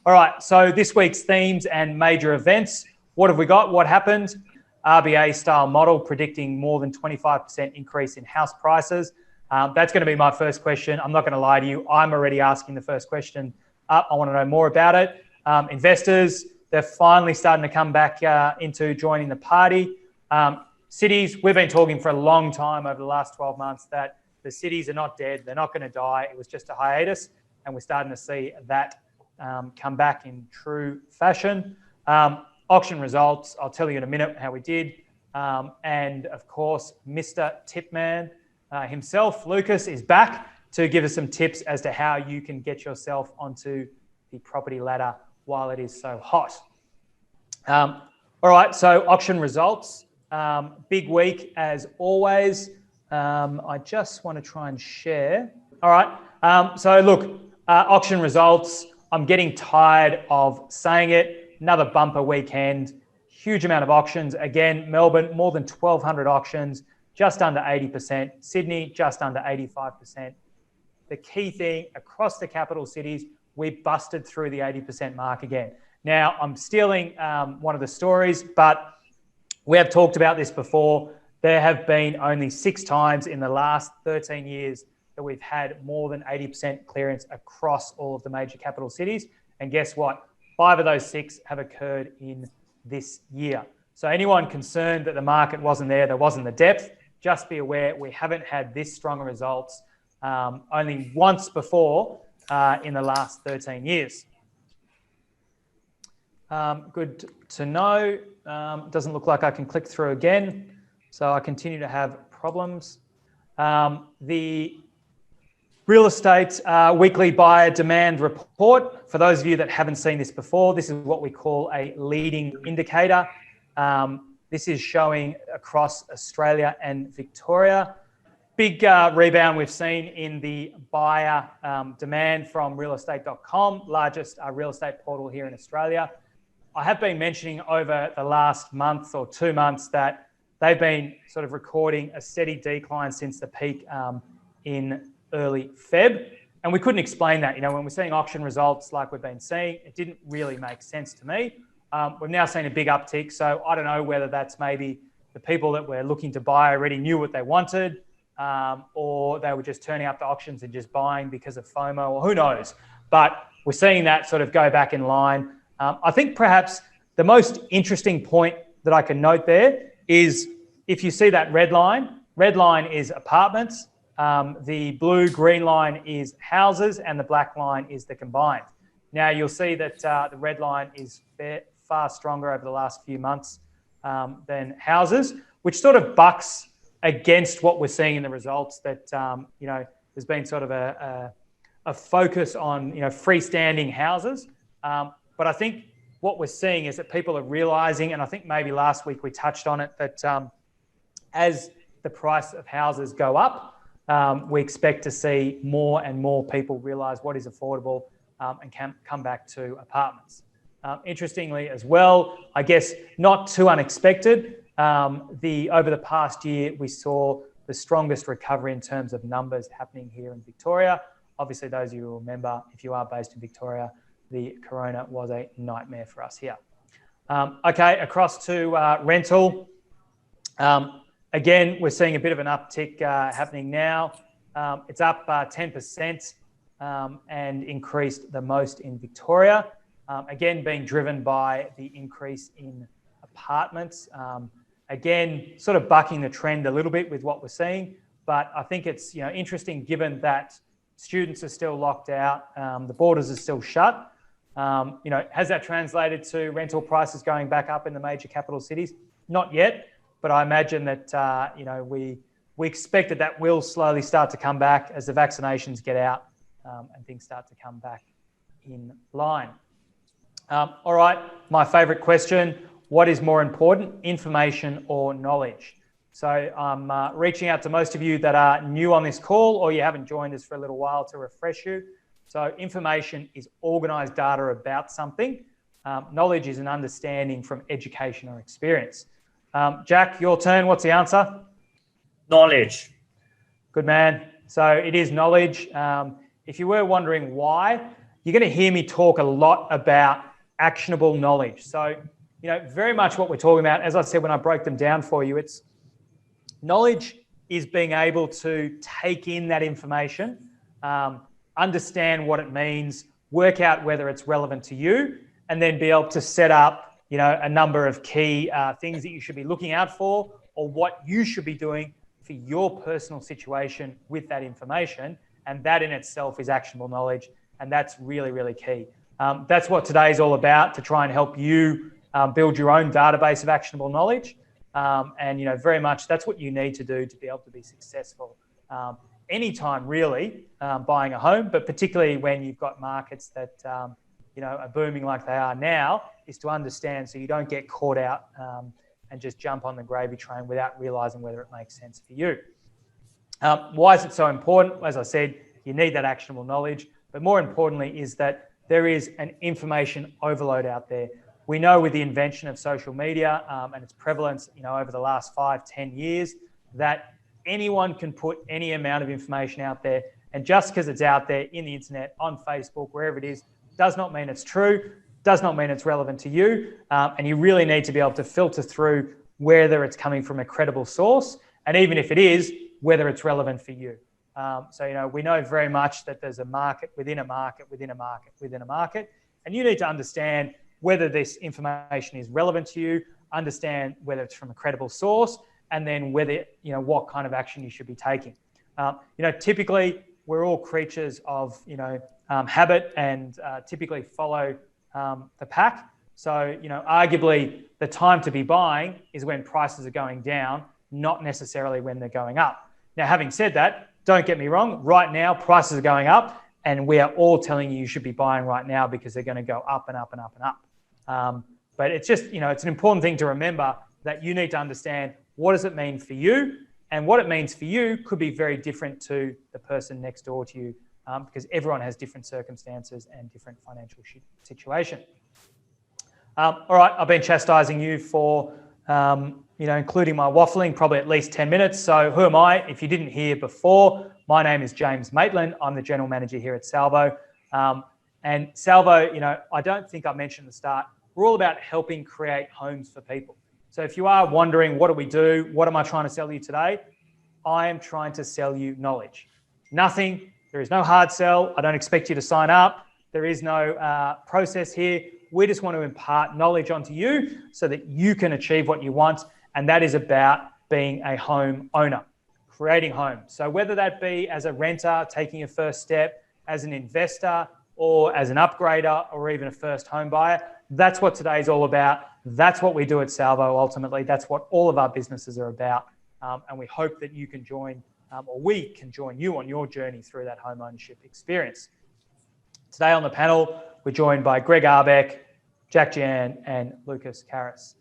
All right, so this week's themes and major events. What have we got? What happened? RBA style model predicting more than 25% increase in house prices. That's going to be my first question. I'm not going to lie to you. I'm already asking the first question up. I want to know more about it. Investors, they're finally starting to come back into joining the party. Cities, we've been talking for a long time over the last 12 months that the cities are not dead. They're not going to die. It was just a hiatus. And we're starting to see that come back in true fashion. Auction results, I'll tell you in a minute how we did. And of course, Mr. Tipman himself, Lucas, is back to give us some tips as to how you can get yourself onto the property ladder while it is so hot. All right, so auction results. Big week as always. I just want to try and share. All right, so look, auction results. I'm getting tired of saying it. Another bumper weekend, huge amount of auctions. Again, Melbourne, more than 1,200 auctions, just under 80%. Sydney, just under 85%. The key thing across the capital cities, we busted through the 80% mark again. Now, I'm stealing one of the stories, but we have talked about this before. There have been only 6 times in the last 13 years that we've had more than 80% clearance across all of the major capital cities. And guess what? 5 of those 6 have occurred in this year. So anyone concerned that the market wasn't there wasn't the depth, just be aware we haven't had this strong results only once before in the last 13 years. Good to know. Doesn't look like I can click through again, so I continue to have problems. The Real Estate Weekly Buyer Demand Report. For those of you that haven't seen this before, this is what we call a leading indicator. This is showing across Australia and Victoria. Big rebound we've seen in the buyer demand from realestate.com, largest real estate portal here in Australia. I have been mentioning over the last month or 2 months that they've been sort of recording a steady decline since the peak in early Feb. And we couldn't explain that. You know, when we're seeing auction results like we've been seeing, it didn't really make sense to me. We've now seen a big uptick. So I don't know whether that's maybe the people that were looking to buy already knew what they wanted, or they were just turning up to auctions and just buying because of FOMO, or who knows. But we're seeing that sort of go back in line. I think perhaps the most interesting point that I can note there is if you see that red line is apartments. The blue-green line is houses, and the black line is the combined. Now, you'll see that the red line is far stronger over the last few months than houses, which sort of bucks against what we're seeing in the results that, you know, there's been sort of a focus on, you know, freestanding houses. But I think what we're seeing is that people are realising, and I think maybe last week we touched on it, that as the price of houses go up, we expect to see more and more people realise what is affordable and can come back to apartments. Interestingly as well, I guess not too unexpected, over the past year, we saw the strongest recovery in terms of numbers happening here in Victoria. Obviously, those of you who remember, if you are based in Victoria, the corona was a nightmare for us here. Okay, across to rental. Again, we're seeing a bit of an uptick happening now. It's up 10% and increased the most in Victoria. Again, being driven by the increase in apartments. Again, sort of bucking the trend a little bit with what we're seeing. But I think it's, you know, interesting given that students are still locked out, the borders are still shut. You know, has that translated to rental prices going back up in the major capital cities? Not yet. But I imagine that, you know, we expect that will slowly start to come back as the vaccinations get out and things start to come back in line. All right, my favourite question, what is more important, information or knowledge? So I'm reaching out to most of you that are new on this call or you haven't joined us for a little while to refresh you. So information is organised data about something. Knowledge is an understanding from education or experience. Jack, your turn. What's the answer? Knowledge. Good man. So it is knowledge. If you were wondering why, you're going to hear me talk a lot about actionable knowledge. So, very much what we're talking about, as I said, when I broke them down for you, it's knowledge is being able to take in that information, understand what it means, work out whether it's relevant to you, and then be able to set up, a number of key things that you should be looking out for, or what you should be doing for your personal situation with that information. And that in itself is actionable knowledge. And that's really, really key. That's what today's all about, to try and help you build your own database of actionable knowledge. And, very much that's what you need to do to be able to be successful anytime, really, buying a home, but particularly when you've got markets that, are booming like they are now, is to understand so you don't get caught out and just jump on the gravy train without realising whether it makes sense for you. Why is it so important? As I said, you need that actionable knowledge, but more importantly is that there is an information overload out there. We know with the invention of social media and its prevalence, over the last 5-10 years, that anyone can put any amount of information out there. And just because it's out there in the internet, on Facebook, wherever it is, does not mean it's true, does not mean it's relevant to you. And you really need to be able to filter through whether it's coming from a credible source. And even if it is, whether it's relevant for you. So, we know very much that there's a market within a market, within a market, within a market. And you need to understand whether this information is relevant to you, understand whether it's from a credible source, and then whether, what kind of action you should be taking. Typically, we're all creatures of, habit and typically follow the pack. So, arguably the time to be buying is when prices are going down, not necessarily when they're going up. Now, having said that, don't get me wrong, right now prices are going up and we are all telling you should be buying right now because they're going to go up and up and up and up. But it's just, it's an important thing to remember that you need to understand what does it mean for you, and what it means for you could be very different to the person next door to you because everyone has different circumstances and different financial situation. All right, I've been chastising you for including my waffling, probably at least 10 minutes. So who am I? If you didn't hear before, my name is James Maitland. I'm the General Manager here at Salvo. And Salvo, I don't think I mentioned at the start, we're all about helping create homes for people. So if you are wondering, what do we do? What am I trying to sell you today? I am trying to sell you knowledge. Nothing. There is no hard sell. I don't expect you to sign up. There is no process here. We just want to impart knowledge onto you so that you can achieve what you want. And that is about being a home owner, creating homes. So whether that be as a renter, taking your first step, as an investor, or as an upgrader, or even a first home buyer, that's what today's all about. That's what we do at Salvo. Ultimately, that's what all of our businesses are about. And we hope that you can join, or we can join you on your journey through that home ownership experience. Today on the panel, we're joined by Greg Arbeck, Jack Jan, and Lucas Karras.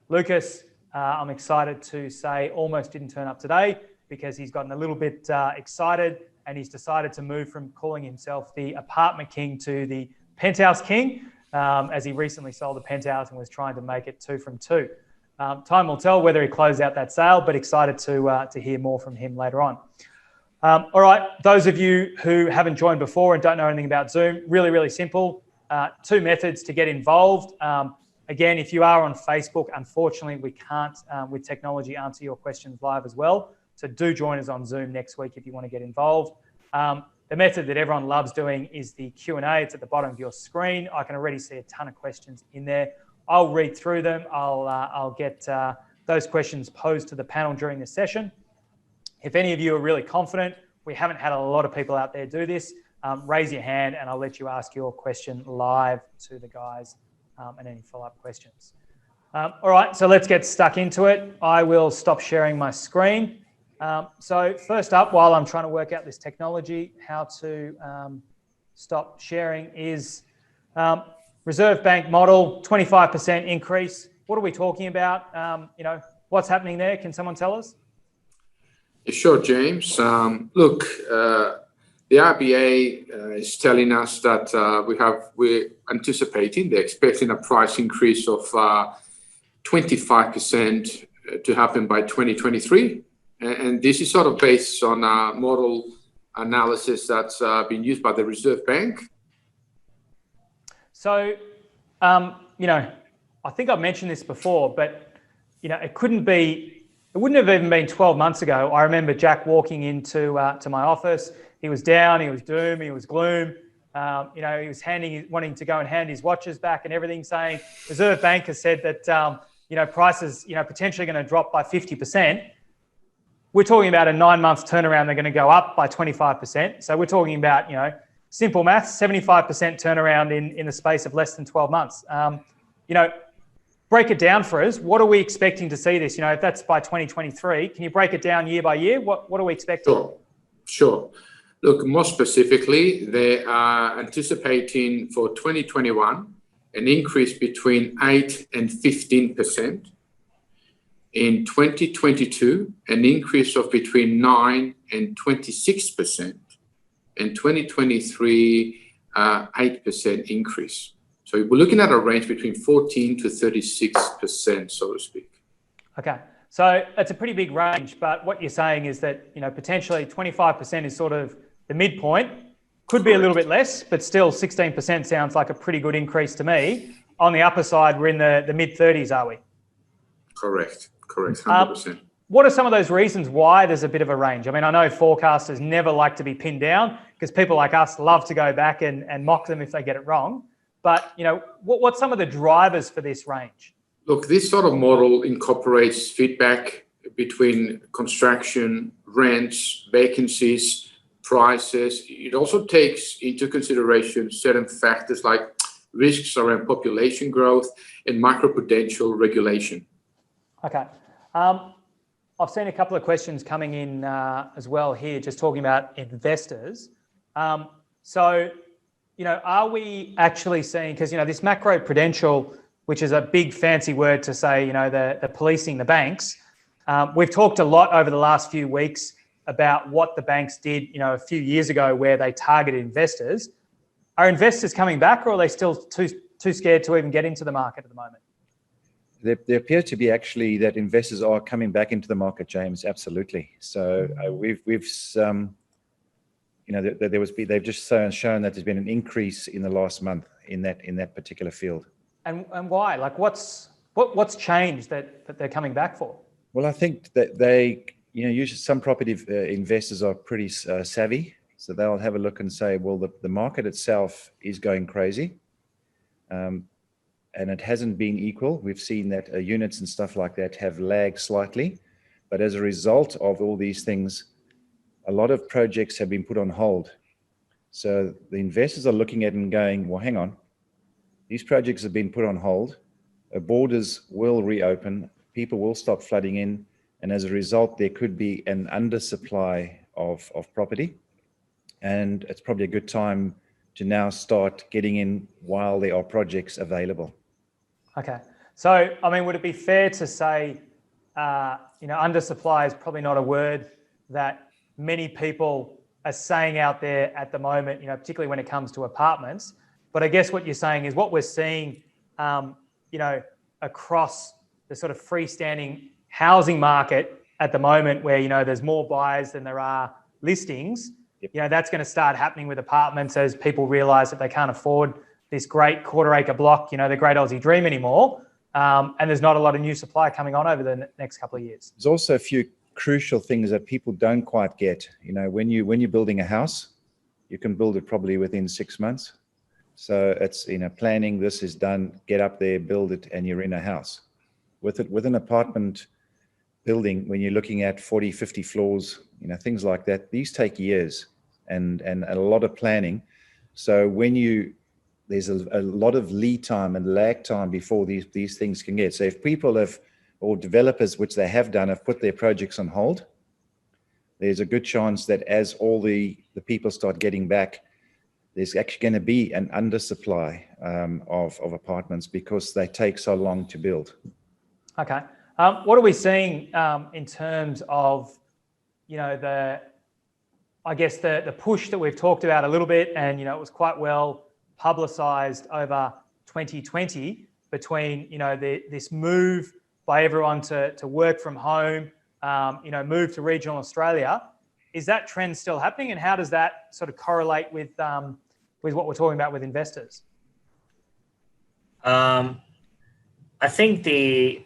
Lucas, I'm excited to say, almost didn't turn up today because he's gotten a little bit excited and he's decided to move from calling himself the apartment king to the penthouse king, as he recently sold a penthouse and was trying to make it 2 from 2. Time will tell whether he closed out that sale, but excited to hear more from him later on. All right, those of you who haven't joined before and don't know anything about Zoom, really, really simple. 2 methods to get involved. Again, if you are on Facebook, unfortunately, we can't, with technology, answer your questions live as well. So do join us on Zoom next week if you want to get involved. The method that everyone loves doing is the Q&A. It's at the bottom of your screen. I can already see a ton of questions in there. I'll read through them. I'll get those questions posed to the panel during this session. If any of you are really confident, we haven't had a lot of people out there do this, raise your hand and I'll let you ask your question live to the guys and any follow-up questions. All right, so let's get stuck into it. I will stop sharing my screen. So first up, while I'm trying to work out this technology, how to stop sharing is Reserve Bank model, 25% increase. What are we talking about? What's happening there? Can someone tell us? Sure, James. Look, the RBA is telling us that we're anticipating, they're expecting a price increase of 25% to happen by 2023. And this is sort of based on a model analysis that's been used by the Reserve Bank. So, I think I've mentioned this before, but, it wouldn't have even been 12 months ago. I remember Jack walking into to my office. He was down, he was doom, he was gloom. He was wanting to go and hand his watches back and everything, saying Reserve Bank has said that, prices, potentially going to drop by 50%. We're talking about a 9 month turnaround. They're going to go up by 25%. So we're talking about, simple maths, 75% turnaround in the space of less than 12 months. Break it down for us. What are we expecting to see this? If that's by 2023, can you break it down year by year? What are we expecting? Sure. Look, more specifically, they are anticipating for 2021 an increase between 8 and 15%. In 2022, an increase of between 9 and 26%. In 2023, 8% increase. So we're looking at a range between 14 to 36%, so to speak. Okay. So it's a pretty big range, but what you're saying is that, potentially 25% is sort of the midpoint. Could be a little bit less, but still 16% sounds like a pretty good increase to me. On the upper side, we're in the mid-30s, are we? Correct, 100%. What are some of those reasons why there's a bit of a range? I mean, I know forecasters never like to be pinned down because people like us love to go back and mock them if they get it wrong. But, what's some of the drivers for this range? Look, this sort of model incorporates feedback between construction, rents, vacancies, prices. It also takes into consideration certain factors like risks around population growth and macroprudential regulation. Okay. I've seen a couple of questions coming in as well here, just talking about investors. Are we actually seeing, because, this macroprudential, which is a big fancy word to say, the policing the banks, we've talked a lot over the last few weeks about what the banks did, a few years ago where they targeted investors. Are investors coming back, or are they still too scared to even get into the market at the moment? There appears to be actually that investors are coming back into the market, James. Absolutely. So they've just shown that there's been an increase in the last month in that particular field. And why? Like, what's changed that they're coming back for? Well, I think that usually some property investors are pretty savvy, so they'll have a look and say, well, the market itself is going crazy. And it hasn't been equal. We've seen that units and stuff like that have lagged slightly. But as a result of all these things, a lot of projects have been put on hold. So the investors are looking at it and going, well, hang on. These projects have been put on hold. Borders will reopen. People will stop flooding in. And as a result, there could be an undersupply of property. And it's probably a good time to now start getting in while there are projects available. Okay. So, I mean, would it be fair to say, undersupply is probably not a word that many people are saying out there at the moment, particularly when it comes to apartments. But I guess what you're saying is what we're seeing, across the sort of freestanding housing market at the moment where, there's more buyers than there are listings. Yep. That's going to start happening with apartments as people realise that they can't afford this great quarter-acre block, the great Aussie dream anymore. And there's not a lot of new supply coming on over the next couple of years. There's also a few crucial things that people don't quite get. When you're building a house, you can build it probably within 6 months. So it's, planning, this is done, get up there, build it, and you're in a house. With an apartment building, when you're looking at 40, 50 floors, things like that, these take years and a lot of planning. So there's a lot of lead time and lag time before these things can get. So if people or developers, which they have done, have put their projects on hold, there's a good chance that as all the people start getting back, there's actually going to be an undersupply of apartments because they take so long to build. Okay. What are we seeing in terms of, the push that we've talked about a little bit, and, it was quite well publicised over 2020 between, this move by everyone to work from home, move to regional Australia. Is that trend still happening, and how does that sort of correlate with what we're talking about with investors? I think we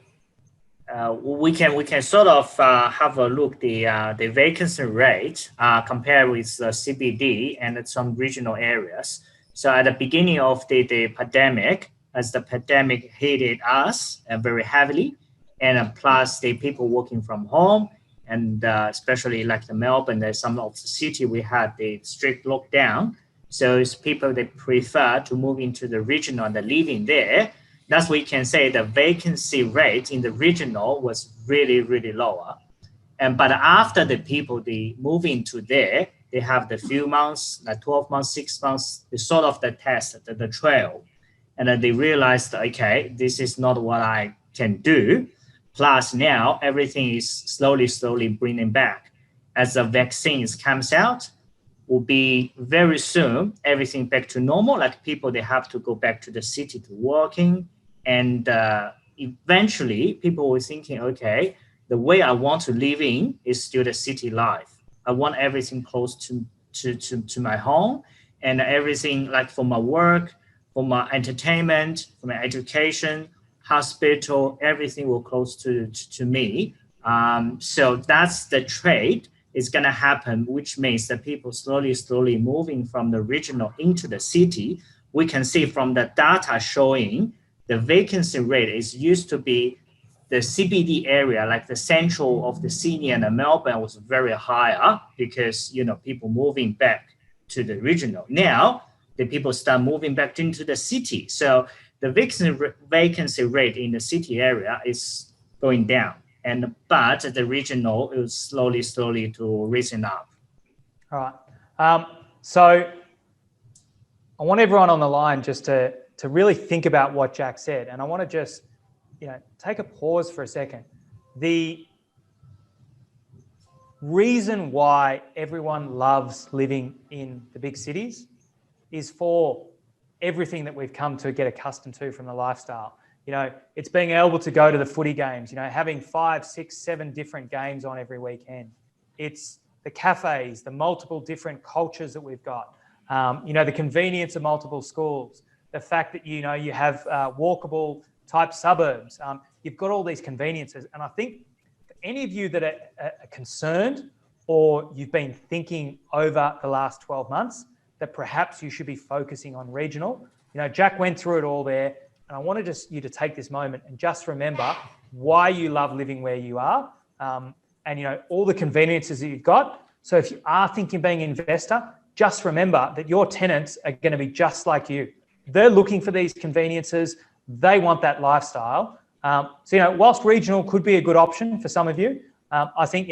can sort of have a look the vacancy rate compared with the CBD and some regional areas. So at the beginning of the pandemic, as the pandemic hit us very heavily, and plus the people working from home, and especially like the Melbourne, there's some of the city we had the strict lockdown. So it's people that prefer to move into the regional and living there. That's what we can say the vacancy rate in the regional was really, really lower. But after the people they move into there, they have the few months, like 12 months, 6 months, they sort of the test, the trial. And then they realized, okay, this is not what I can do. Plus now everything is slowly bringing back. As the vaccines comes out, will be very soon everything back to normal. Like people, they have to go back to the city to working. And eventually people were thinking, okay, the way I want to live in is still the city life. I want everything close to my home, and everything like for my work, for my entertainment, for my education, hospital, everything will close to me. So that's the trade is going to happen, which means that people slowly moving from the regional into the city. We can see from the data showing the vacancy rate is used to be the CBD area, like the central of the Sydney and the Melbourne was very higher because, people moving back to the regional. Now, the people start moving back into the city. So the vacancy rate in the city area is going down. But the regional is slowly to risen up. All right. So I want everyone on the line just to really think about what Jack said. And I want to just, take a pause for a second. The reason why everyone loves living in the big cities is for everything that we've come to get accustomed to from the lifestyle. It's being able to go to the footy games, having 5, 6, 7 different games on every weekend. It's the cafes, the multiple different cultures that we've got, the convenience of multiple schools, the fact that, you have walkable type suburbs. You've got all these conveniences. And I think for any of you that are concerned or you've been thinking over the last 12 months that perhaps you should be focusing on regional, Jack went through it all there. And I wanted you to take this moment and just remember why you love living where you are, and all the conveniences that you've got. So if you are thinking of being an investor, just remember that your tenants are going to be just like you. They're looking for these conveniences. They want that lifestyle. So whilst regional could be a good option for some of you, I think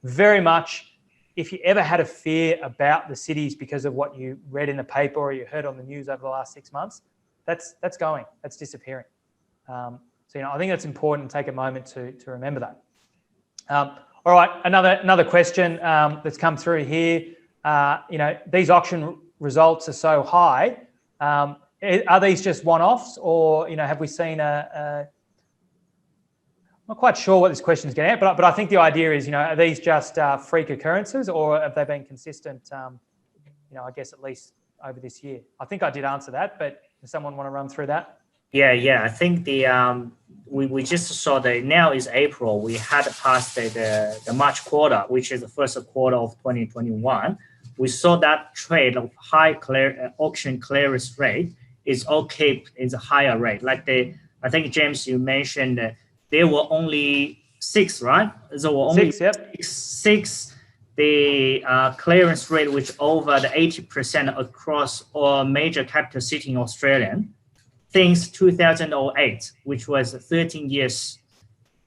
very much if you ever had a fear about the cities because of what you read in the paper or you heard on the news over the last 6 months, that's disappearing. So I think it's important to take a moment to remember that. All right, another question that's come through here. These auction results are so high. Are these just one-offs, or have we seen I'm not quite sure what this question is getting at, but I think the idea is, are these just freak occurrences, or have they been consistent? I guess at least over this year. I think I did answer that, but does someone want to run through that? Yeah. I think we just saw that now is April. We had passed the March quarter, which is the first quarter of 2021. We saw that trade of high auction clearance rate is all kept in a higher rate. Like I think James, you mentioned there were only 6, right? There were only 6, yep. 6. The clearance rate, which over the 80% across all major capital city in Australia, since 2008, which was 13 years,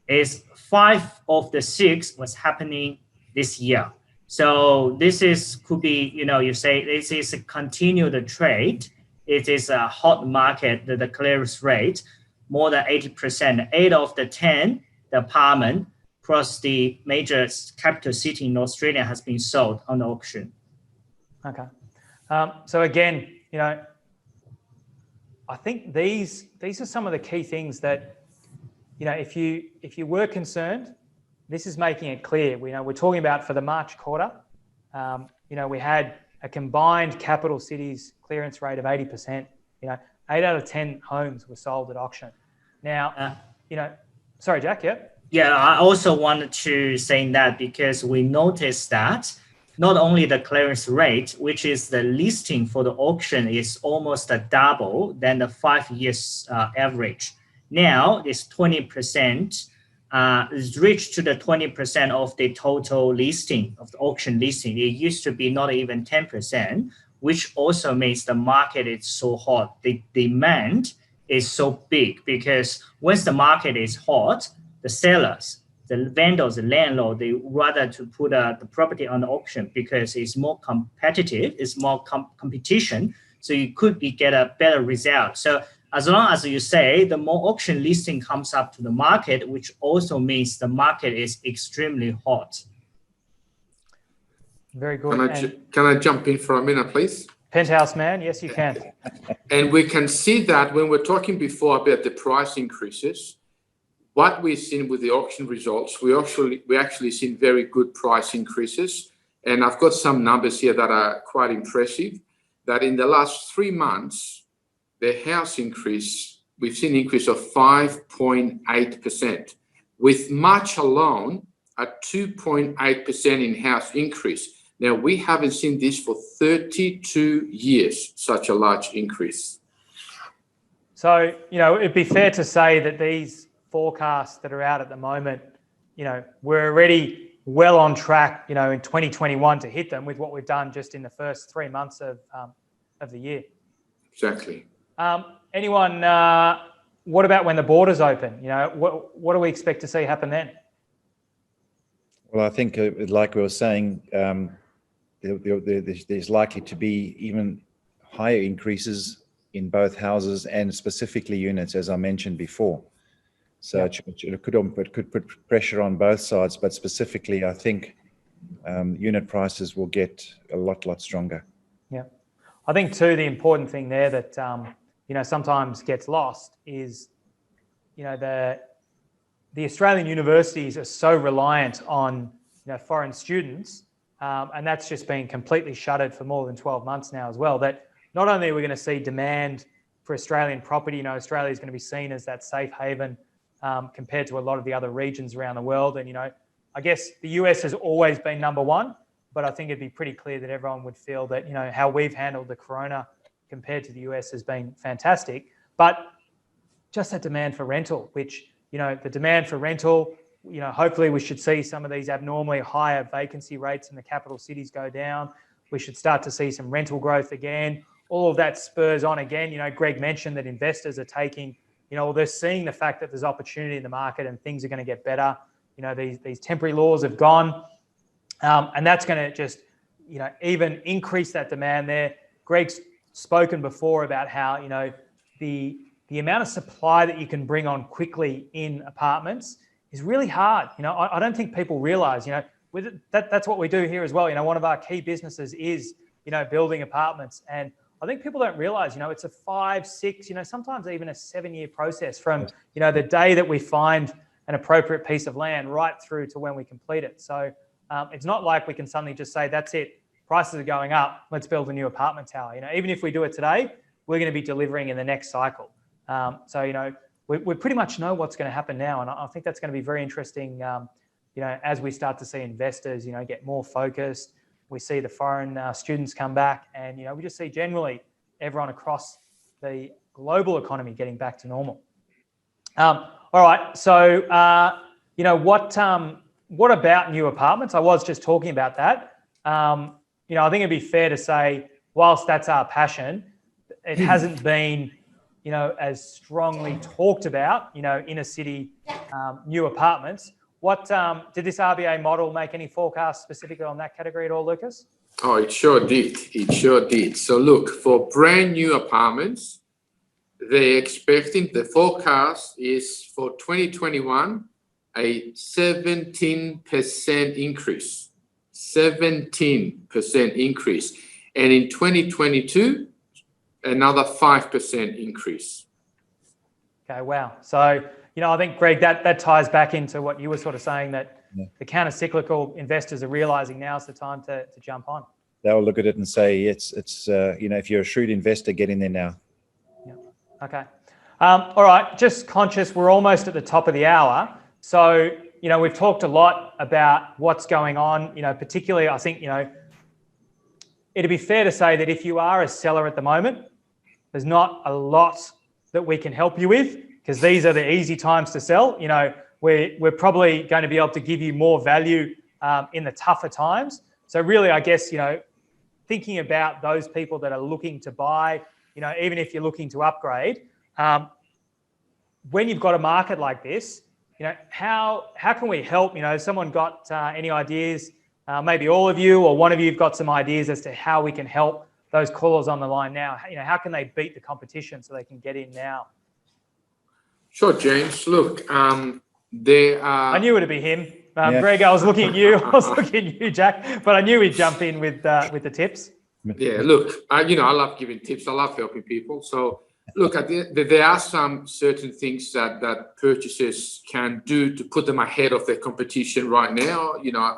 is 5 of the 6 was happening this year. So this could be, you say this is a continued trade. It is a hot market, the clearance rate, more than 80%. 8 of the 10 the apartment across the major capital city in Australia has been sold on the auction. Okay. So again, I think these are some of the key things that, if you were concerned, this is making it clear. We're talking about for the March quarter, we had a combined capital cities clearance rate of 80%. 8 out of 10 homes were sold at auction. Now, sorry, Jack, yeah? Yeah, I also wanted to say that because we noticed that not only the clearance rate, which is the listing for the auction, is almost a double than the 5 years average. Now it's 20%. It's reached to the 20% of the total listing of the auction listing. It used to be not even 10%, which also makes the market is so hot. The demand is so big because once the market is hot, the sellers, the vendors, the landlord, they rather to put the property on the auction because it's more competitive, it's more competition, so you could get a better result. So as long as you say, the more auction listing comes up to the market, which also means the market is extremely hot. Very good. Can I jump in for a minute, please? Penthouse man, yes, you can. And we can see that when we're talking before about the price increases, what we've seen with the auction results, we actually seen very good price increases. And I've got some numbers here that are quite impressive, that in the last 3 months, the house increase, we've seen an increase of 5.8%, with March alone, a 2.8% in house increase. Now, we haven't seen this for 32 years, such a large increase. So, it'd be fair to say that these forecasts that are out at the moment, we're already well on track, in 2021 to hit them with what we've done just in the first 3 months of the year. Exactly. Anyone, what about when the borders open? What do we expect to see happen then? Well, I think, like we were saying, there's likely to be even higher increases in both houses and specifically units, as I mentioned before. So it could put pressure on both sides, but specifically, I think unit prices will get a lot stronger. Yeah, I think too the important thing there that sometimes gets lost is the Australian universities are so reliant on foreign students, and that's just been completely shuttered for more than 12 months now as well. That not only are we going to see demand for Australian property, Australia is going to be seen as that safe haven compared to a lot of the other regions around the world. And, I guess the US has always been number one, but I think it'd be pretty clear that everyone would feel that, how we've handled the corona compared to the US has been fantastic. But just that demand for rental, which, the demand for rental, hopefully we should see some of these abnormally higher vacancy rates in the capital cities go down. We should start to see some rental growth again. All of that spurs on again. Greg mentioned that investors are taking, they're seeing the fact that there's opportunity in the market and things are going to get better. These temporary laws have gone, and that's going to just, even increase that demand there. Greg's spoken before about how, the amount of supply that you can bring on quickly in apartments is really hard. I don't think people realize, that's what we do here as well. One of our key businesses is, building apartments. And I think people don't realize, it's a 5, 6, sometimes even a 7-year process from, the day that we find an appropriate piece of land right through to when we complete it. So it's not like we can suddenly just say, that's it, prices are going up, let's build a new apartment tower. Even if we do it today, we're going to be delivering in the next cycle. So, we pretty much know what's going to happen now. And I think that's going to be very interesting, as we start to see investors, get more focused. We see the foreign students come back and, we just see generally everyone across the global economy getting back to normal. All right. So, what about new apartments? I was just talking about that. I think it'd be fair to say, whilst that's our passion, it hasn't been, as strongly talked about, inner city new apartments. What did this RBA model make any forecasts specifically on that category at all, Lucas? Oh, it sure did. It sure did. So look, for brand new apartments, they're expecting, the forecast is for 2021, a 17% increase. 17% increase. And in 2022, another 5% increase. Okay, wow. So, I think, Greg, that ties back into what you were sort of saying, that the counter-cyclical investors are realising now's the time to jump on. They'll look at it and say, it's if you're a shrewd investor, get in there now. Yeah. Okay. All right. Just conscious, we're almost at the top of the hour. So, we've talked a lot about what's going on, particularly I think, it'd be fair to say that if you are a seller at the moment, there's not a lot that we can help you with because these are the easy times to sell. We're probably going to be able to give you more value in the tougher times. So really, I guess, thinking about those people that are looking to buy, even if you're looking to upgrade, when you've got a market like this, how can we help? Someone got any ideas? Maybe all of you or one of you have got some ideas as to how we can help those callers on the line now. How can they beat the competition so they can get in now? Sure, James. Look, there are... I knew it'd be him. Greg, I was looking at you. I was looking at you, Jack, but I knew he'd jump in with the tips. Yeah, look, I love giving tips. I love helping people. So, look, there are some certain things that purchasers can do to put them ahead of their competition right now.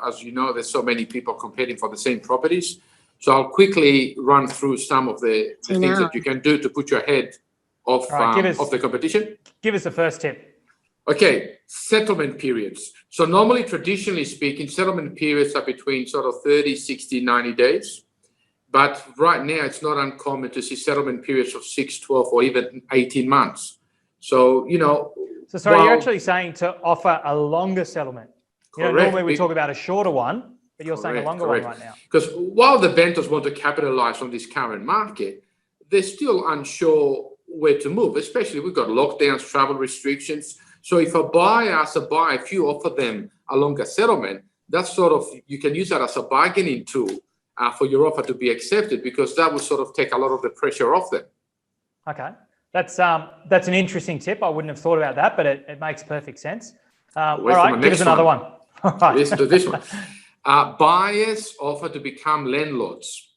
As you know, there's so many people competing for the same properties. So I'll quickly run through some of the things that you can do to put you ahead of the competition. Give us the first tip. Okay, settlement periods. So normally, traditionally speaking, settlement periods are between sort of 30, 60, 90 days. But right now, it's not uncommon to see settlement periods of 6, 12, or even 18 months. So, So sorry, you're actually saying to offer a longer settlement. Normally we talk about a shorter one, but you're saying a longer one right now. Because while the vendors want to capitalize on this current market, they're still unsure where to move, especially we've got lockdowns, travel restrictions. So if a buyer, if you offer them a longer settlement, that's sort of, you can use that as a bargaining tool for your offer to be accepted, because that will sort of take a lot of the pressure off them. Okay, that's an interesting tip. I wouldn't have thought about that, but it makes perfect sense. All right, give us another one. All right. Listen to this one. Buyers offer to become landlords.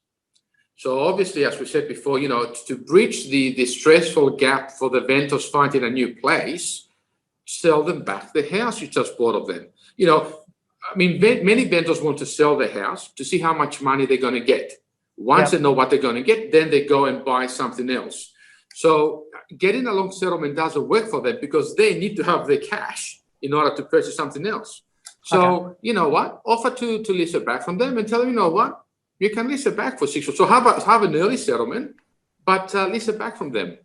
So obviously, as we said before, to bridge the stressful gap for the vendors finding a new place, sell them back the house you just bought of them. Many vendors want to sell their house to see how much money they're going to get. Once they know what they're going to get, then they go and buy something else. So getting a long settlement doesn't work for them because they need to have their cash in order to purchase something else. So, you know what? Offer to lease it back from them and tell them, you can lease it back for 6 months. So have an early settlement, but lease it back from them.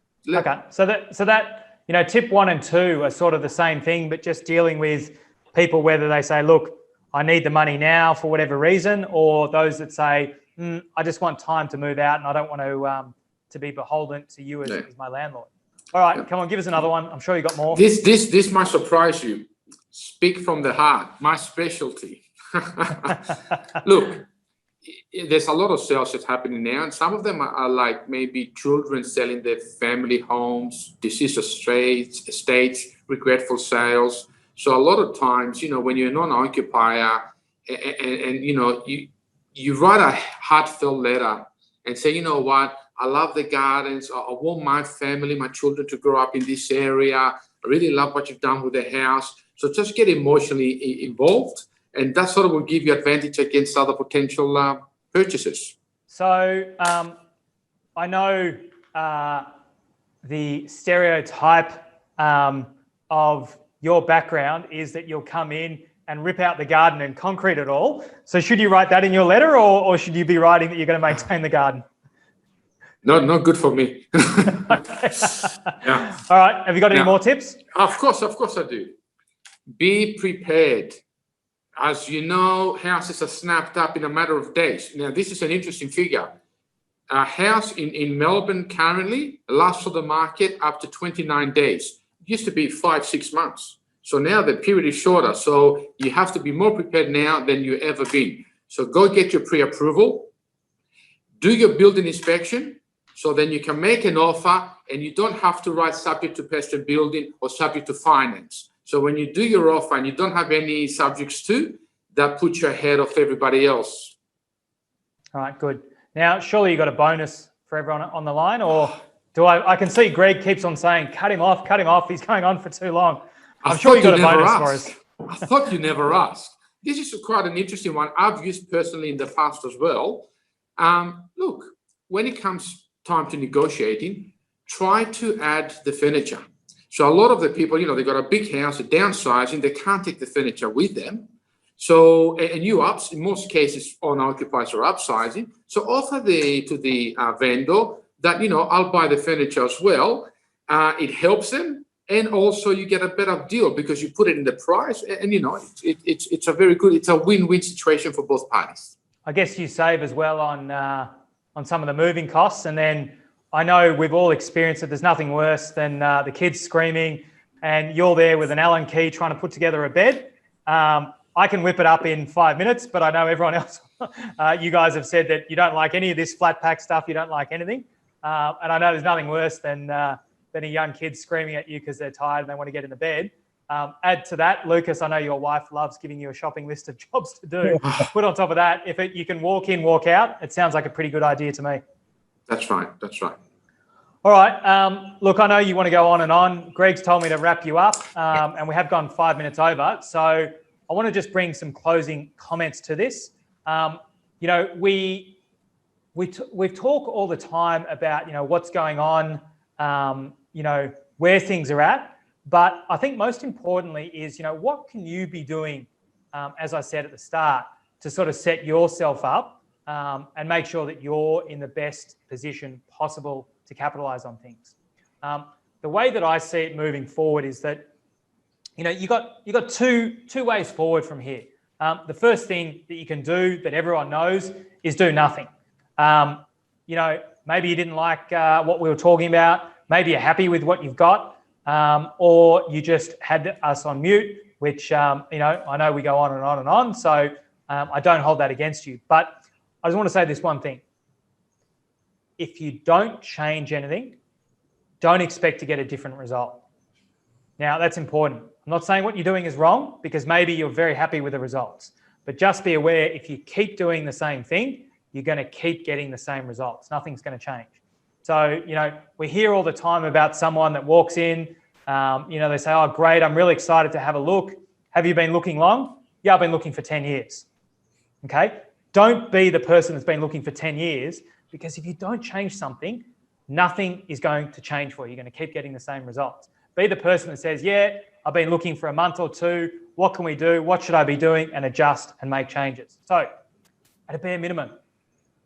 So that tip 1 and 2 are sort of the same thing, but just dealing with people, whether they say, look, I need the money now for whatever reason, or those that say, I just want time to move out and I don't want to be beholden to you as my landlord. All right, come on, give us another one. I'm sure you got more. This might surprise you. Speak from the heart, my specialty. Look, there's a lot of sales that's happening now, and some of them are like maybe children selling their family homes, deceased estates, regretful sales. So a lot of times, when you're a non-occupier and you write a heartfelt letter and say, what, I love the gardens. I want my family, my children to grow up in this area. I really love what you've done with the house. So just get emotionally involved, and that sort of will give you advantage against other potential purchasers. So I know the stereotype of your background is that you'll come in and rip out the garden and concrete it all. So should you write that in your letter, or should you be writing that you're going to maintain the garden? No, not good for me. Yeah. All right. Have you got any more tips? Of course I do. Be prepared. As you know, houses are snapped up in a matter of days. Now, this is an interesting figure. A house in Melbourne currently lasts for the market up to 29 days. It used to be 5-6 months. So now the period is shorter. So you have to be more prepared now than you've ever been. So go get your pre-approval. Do your building inspection. So then you can make an offer and you don't have to write subject to pest and building or subject to finance. So when you do your offer and you don't have any subjects to, that puts you ahead of everybody else. All right, good. Now, surely you got a bonus for everyone on the line, or do I can see Greg keeps on saying, cut him off. He's going on for too long. I'm sure you got a bonus for us. I thought you never asked. This is quite an interesting one. I've used personally in the past as well. Look, when it comes time to negotiating, try to add the furniture. So a lot of the people, you know, they've got a big house, they're downsizing, they can't take the furniture with them. So, and in most cases, owner-occupiers are upsizing. So offer to the vendor that, you know, I'll buy the furniture as well. It helps them. And also you get a better deal because you put it in the price, and you know, it's a very good, it's a win-win situation for both parties. I guess you save as well on some of the moving costs. And then I know we've all experienced it. There's nothing worse than the kids screaming and you're there with an Allen key trying to put together a bed. I can whip it up in 5 minutes, but I know everyone else, you guys have said that you don't like any of this flat pack stuff. You don't like anything. And I know there's nothing worse than a young kid screaming at you because they're tired and they want to get in the bed. Add to that, Lucas, I know your wife loves giving you a shopping list of jobs to do. Put on top of that, you can walk in, walk out, it sounds like a pretty good idea to me. That's right. That's right. All right. Look, I know you want to go on and on. Greg's told me to wrap you up, and we have gone 5 minutes over. So I want to just bring some closing comments to this. You know, we've talked all the time about, you know, what's going on, you know, where things are at. But I think most importantly is, you know, what can you be doing, as I said at the start, to sort of set yourself up and make sure that you're in the best position possible to capitalize on things. The way that I see it moving forward is that, you know, you got two ways forward from here. The first thing that you can do that everyone knows is do nothing. You know, maybe you didn't like what we were talking about. Maybe you're happy with what you've got. Or you just had us on mute, which, you know, I know we go on and on and on. So I don't hold that against you. But I just want to say this one thing. If you don't change anything, don't expect to get a different result. Now, that's important. I'm not saying what you're doing is wrong because maybe you're very happy with the results. But just be aware, if you keep doing the same thing, you're going to keep getting the same results. Nothing's going to change. So, you know, we hear all the time about someone that walks in, you know, they say, oh, great, I'm really excited to have a look. Have you been looking long? Yeah, I've been looking for 10 years. Okay? Don't be the person that's been looking for 10 years because if you don't change something, nothing is going to change for you. You're going to keep getting the same results. Be the person that says, yeah, I've been looking for a month or two. What can we do? What should I be doing? And adjust and make changes. So, at a bare minimum,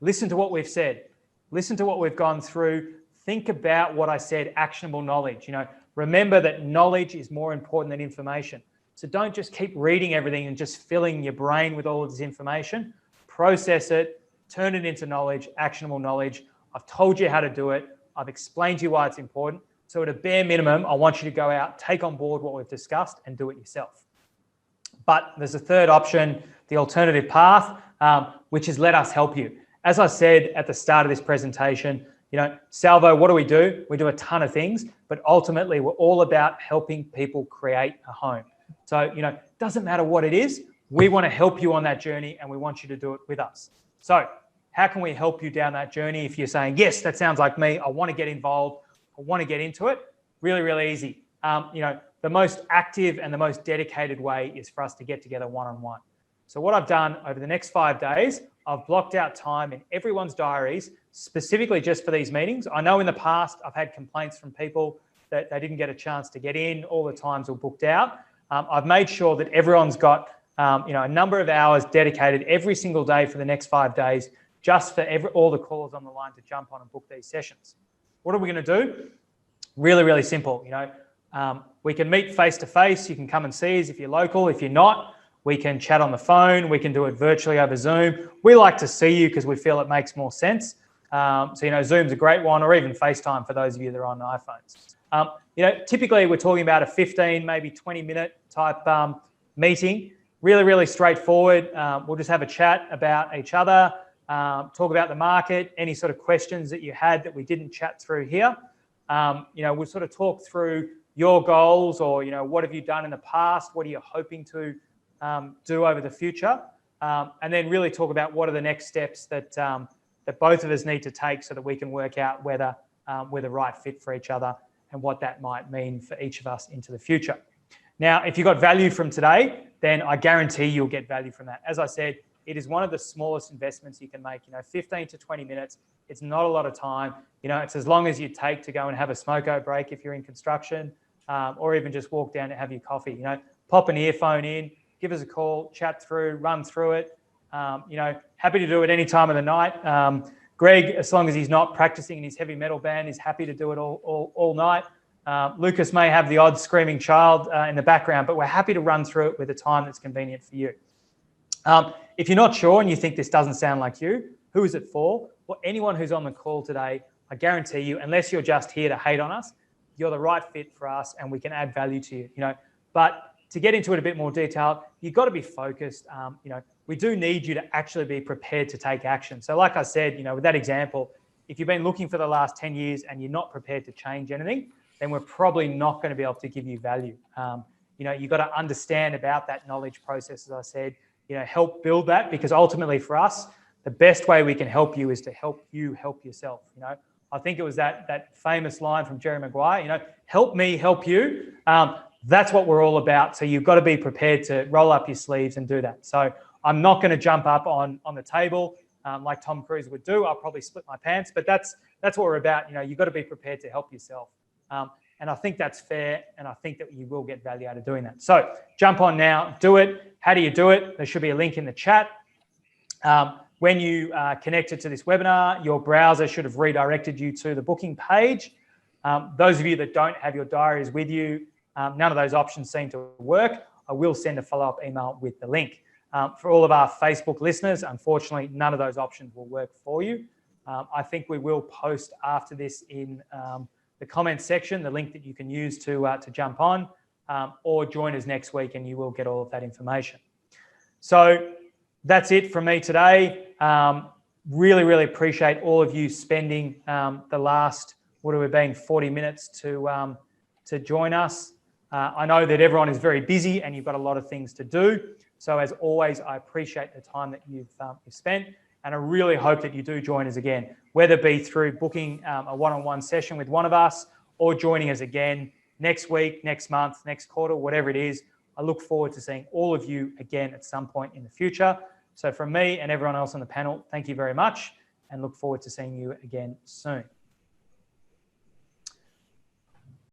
listen to what we've said. Listen to what we've gone through. Think about what I said, actionable knowledge. You know, remember that knowledge is more important than information. So don't just keep reading everything and just filling your brain with all of this information. Process it, turn it into knowledge, actionable knowledge. I've told you how to do it. I've explained to you why it's important. So at a bare minimum, I want you to go out, take on board what we've discussed and do it yourself. But there's a third option, the alternative path, which is let us help you. As I said at the start of this presentation, you know, Salvo, what do? We do a ton of things, but ultimately we're all about helping people create a home. So, you know, doesn't matter what it is, we want to help you on that journey and we want you to do it with us. So how can we help you down that journey? If you're saying, yes, that sounds like me, I want to get involved, I want to get into it, really, really easy. You know, the most active and the most dedicated way is for us to get together one-on-one. So what I've done over the next 5 days, I've blocked out time in everyone's diaries, specifically just for these meetings. I know in the past, I've had complaints from people that they didn't get a chance to get in, all the times were booked out. I've made sure that everyone's got, you know, a number of hours dedicated every single day for the next 5 days, just for all the callers on the line to jump on and book these sessions. What are we going to do? Really, really simple. You know, we can meet face-to-face. You can come and see us if you're local. If you're not, we can chat on the phone. We can do it virtually over Zoom. We like to see you because we feel it makes more sense. So, you know, Zoom's a great one, or even FaceTime for those of you that are on iPhones. You know, typically we're talking about a 15, maybe 20-minute type meeting. Really, really straightforward. We'll just have a chat about each other, talk about the market, any sort of questions that you had that we didn't chat through here. You know, we'll sort of talk through your goals or, you know, what have you done in the past? What are you hoping to do over the future? And then really talk about what are the next steps that that both of us need to take so that we can work out whether we're the right fit for each other and what that might mean for each of us into the future. Now, if you got value from today, then I guarantee you'll get value from that. As I said, it is one of the smallest investments you can make. 15 to 20 minutes. It's not a lot of time. It's as long as you take to go and have a smoko break if you're in construction, or even just walk down and have your coffee. Pop an earphone in, give us a call, chat through, run through it. Happy to do it any time of the night. Greg, as long as he's not practicing in his heavy metal band, is happy to do it all night. Lucas may have the odd screaming child in the background, but we're happy to run through it with a time that's convenient for you. If you're not sure and you think this doesn't sound like you, who is it for? Well, anyone who's on the call today, I guarantee you, unless you're just here to hate on us, you're the right fit for us and we can add value to you. But to get into it a bit more detail, you've got to be focused. We do need you to actually be prepared to take action. So like I said, with that example, if you've been looking for the last 10 years and you're not prepared to change anything, then we're probably not going to be able to give you value. You've got to understand about that knowledge process, as I said, help build that, because ultimately for us, the best way we can help you is to help you help yourself. I think it was that famous line from Jerry Maguire, help me help you. That's what we're all about. So you've got to be prepared to roll up your sleeves and do that. So I'm not going to jump up on the table like Tom Cruise would do. I'll probably split my pants, but that's what we're about. You've got to be prepared to help yourself. And I think that's fair, and I think that you will get value out of doing that. So jump on now, do it. How do you do it? There should be a link in the chat. When you connected to this webinar, your browser should have redirected you to the booking page. Those of you that don't have your diaries with you, none of those options seem to work. I will send a follow-up email with the link. For all of our Facebook listeners, unfortunately, none of those options will work for you. I think we will post after this in the comments section, the link that you can use to jump on, or join us next week and you will get all of that information. So that's it from me today. Really, really appreciate all of you spending the last, 40 minutes to join us. I know that everyone is very busy and you've got a lot of things to do. So as always, I appreciate the time that you've spent, and I really hope that you do join us again, whether it be through booking a one-on-one session with one of us or joining us again next week, next month, next quarter, whatever it is. I look forward to seeing all of you again at some point in the future. So from me and everyone else on the panel, thank you very much and look forward to seeing you again soon.